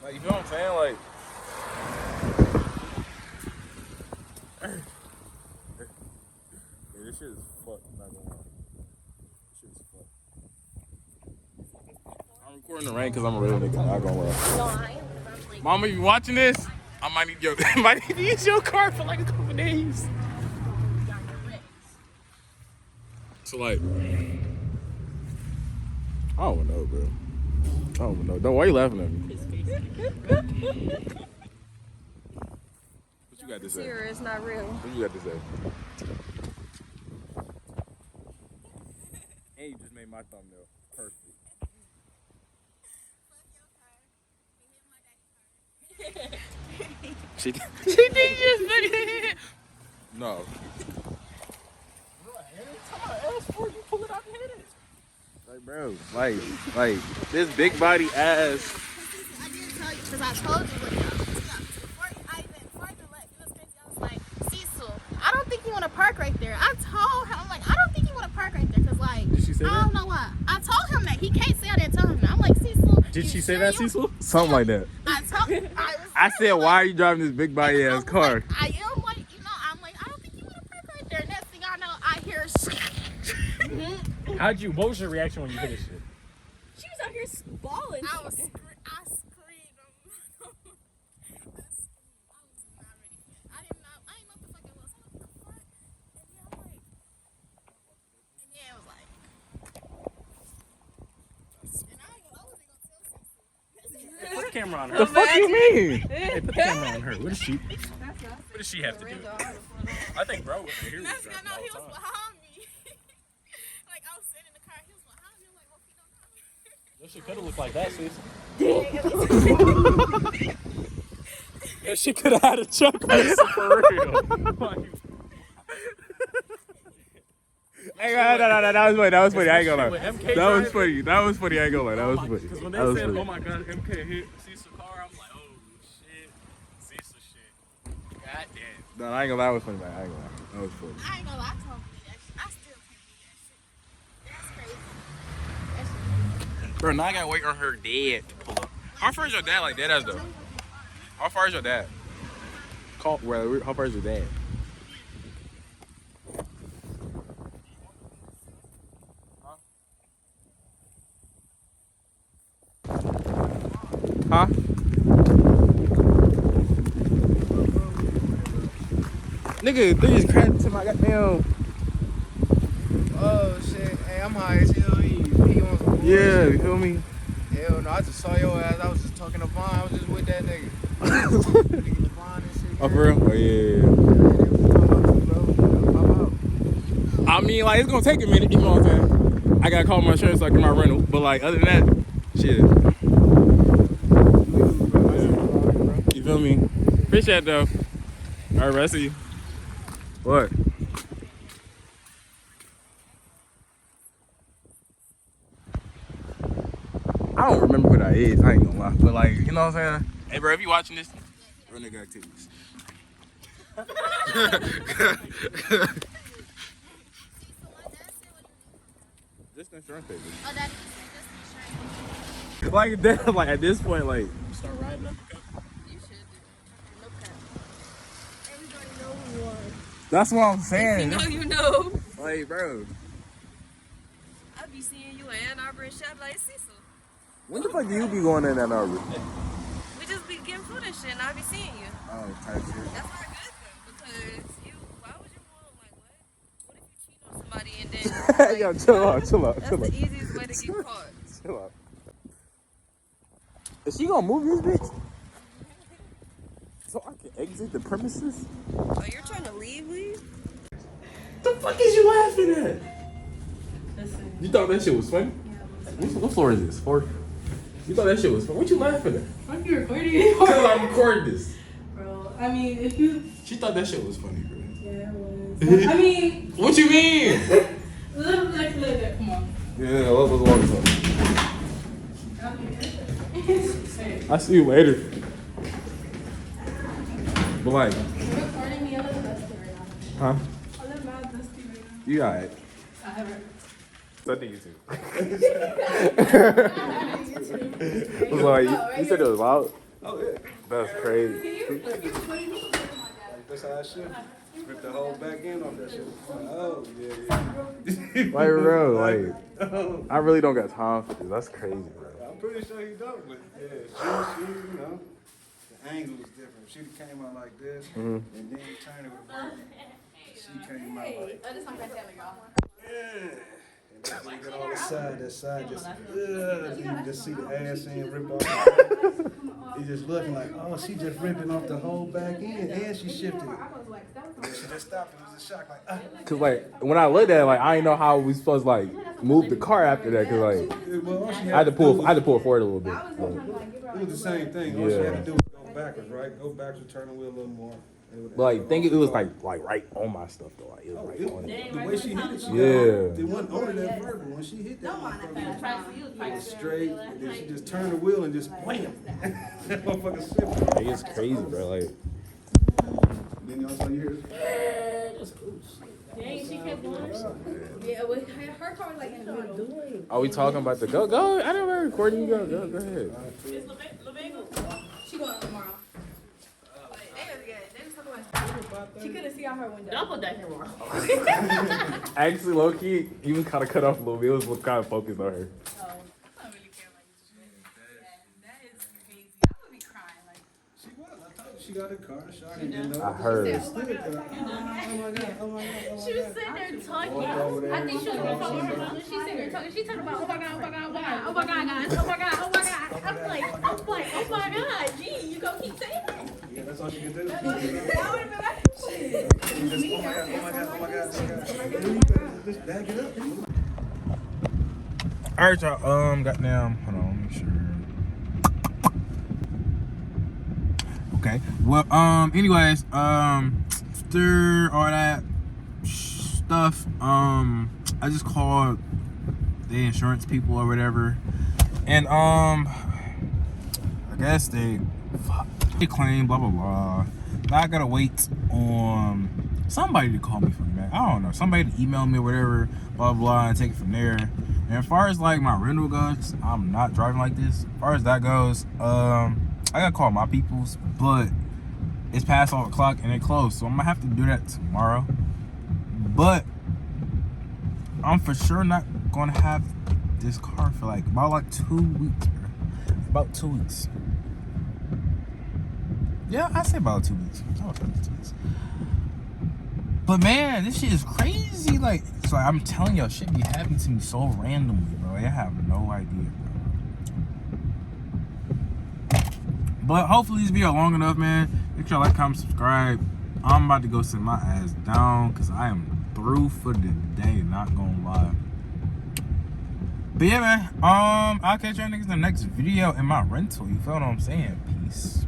Like, you know what I'm saying? Like, yeah, this shit is fucked. Not gonna lie. This shit is fucked. I'm recording the rain because I'm a real nigga. Not gonna lie. No, I am. Like, Mama, if you watching this, I might need to use your car for like a couple days. So like, I don't know, bro. I don't know. Why you laughing at me? What you got to say? Serious, not real. What you got to say? And you just made my thumbnail perfect. she did just put it. No. Like, bro, like this big body ass. I didn't tell you because I told you before I even left. It was crazy. I was like, Cecil, I don't think you want to park right there. I told him, I'm like, I don't think you want to park right there because, like, Did she say I that? don't know why. I told him that. He can't say I didn't tell him that. I'm like, Cecil. Did she say sure that, you- Cecil? Something like that. I told him. I said, why are you driving this big body ass car? Like, I am like, I'm like, I don't think you want to park right there. Next thing I know, I hear. What was your reaction when you hit this shit? She was out here balling. I screamed. I was not ready. I didn't know what the fuck it was. I'm like, what the fuck? And then it was like. And I wasn't gonna tell Cecil. Put the camera on her. The fuck you mean? Hey, put the camera on her. What does she have to do? I think bro was here. Next thing I know, he was behind me. Like, I was sitting in the car, he was behind me. I'm like, hope he don't know. That shit could have looked like that, sis. That shit could have had a chuck race for real. Hey, no, that was funny. I ain't gonna lie. With MK That was driving? funny. That was funny. I ain't gonna lie. That was funny. Because when they That was said, funny. oh my god, MK hit Cecil's car, I'm like, oh shit. Cecil shit. God damn. No, I ain't gonna lie. That was funny, man. I ain't gonna lie. That was funny. I ain't gonna lie, I told him that shit. I still can't believe that shit. That's crazy. Bro, now I gotta wait on her dad to pull up. How far is your dad? Like, dead ass though. How far is your dad? How far is your dad? Huh? Nigga, they just crashed into my goddamn. Oh shit, hey, I'm high as hell. He on some bullshit. Yeah, you feel me? Hell no, I just saw your ass. I was just talking to Vaughn. I was just with that nigga. Nigga Vaughn and shit. Oh, for real? Oh, yeah. I mean, like, it's gonna take a minute, you know what I'm saying? I gotta call my insurance so I get my rental. But, like, other than that, shit. You feel me? Appreciate it, though. All right, rest of you. What? I don't remember who that is. I ain't gonna lie. But, like, you know what I'm saying? Hey, bro, if you watching this, real nigga activities. Just insurance papers. Oh, that is just Like that, like at this point, like Start riding up. you should do. No cap. Everybody know who you are. that's what I'm saying. You know. Like, bro, I be seeing you in Ann Arbor and shit. I be like, Cecil. when the fuck do you be going in that Arbor? We just be getting food and shit, and I be seeing you. Oh, type shit. That's not good though, because why would you want, like, what if you cheat on somebody and then, like, Yo, chill out. that's the easiest way to get caught. Chill out. Is she gonna move this bitch? So I can exit the premises? Oh, you're trying to leave? The fuck is you laughing at? You thought that shit was funny? What floor is this? Fourth? You thought that shit was funny? What you laughing at? Why are you recording it? Because I'm recording this. Bro, I mean, if you... She thought that shit was funny, bro. Yeah, it was. I mean... What you mean? A little bit, come on. Yeah, what was wrong with I'll see you later. But like, You're recording me, I look dusty right now. huh? I look mad dusty right now. You alright? I have it. I think you too. I was like, you said it was loud? Oh, yeah. That's crazy. That's how I should. Rip the whole back end off that shit. Oh, yeah. Like, bro, like, I really don't got time for this. That's crazy, bro. I'm pretty sure you don't, but yeah, she, you know, the angle was different. She came out like this, and then you turn it with a burger. She came out like, yeah. And then you got all the side, that side just, you just see the ass end rip off. You just looking like, oh, she just ripping off the whole back end, and she shifted it. And she just stopped. It was a shock, like, ah. Cause like when I looked at it, like I didn't know how we supposed to like move the car after that. Cause like Well, all she I had to pull do it forward a little bit. But, it was the same thing. All she had to do was go backwards, right? Go backwards, turn the wheel a little more. but like think it was like right on my stuff though. Like it was right on it. The way she hit it, Yeah. it wasn't on it at first, but when she hit that, it was straight, and then she just turned the wheel and just wham! That motherfucker slipped. Like, it's crazy, bro. Like Then you also hear, Dang, she kept going. Yeah, well, her car was like in the middle. are we talking about the go? I never recording you. Go ahead. She going tomorrow. She couldn't see out her window. Don't put that here, Laura. Actually, low key, you was kind of cut off a little bit. It was kind of focused on her. I don't really care about you. That is crazy. I would be crying. Like, she was. I told you, she got her car, shot and didn't know. I heard. Oh my god, oh my god, oh my god. she was sitting there talking. I think she was on the phone with her mother. She's sitting there talking. She talking about, oh my god, oh my god, oh my god, oh my god, guys, oh my god, oh my god. I'm like, oh my god, gee, you gonna keep saying that? Yeah, that's all she can do. That would have been like, shit. You just, oh my god, oh my god, oh my god, oh my god. Just back it up. All right, y'all. Goddamn. Hold on. Make sure. Okay. Well. Anyways. After all that stuff. I just called the insurance people or whatever, and I guess they claim blah blah blah. Now I gotta wait on somebody to call me from that. I don't know. Somebody to email me or whatever. Blah blah, and take it from there. And as far as like my rental goes, I'm not driving like this. As far as that goes, I gotta call my peoples, but it's past 12 o'clock and it closed, so I'm gonna have to do that tomorrow. But I'm for sure not gonna have this car for like about 2 weeks, bro. About 2 weeks. Yeah, I say about 2 weeks. But man, this shit is crazy. Like, so I'm telling y'all, shit be happening to me so randomly, bro. I have no idea, bro. But hopefully this video long enough, man. Make sure y'all like, comment, subscribe. I'm about to go sit my ass down because I am through for the day, not gonna lie. But yeah, man, I'll catch y'all niggas in the next video in my rental. You feel what I'm saying? Peace.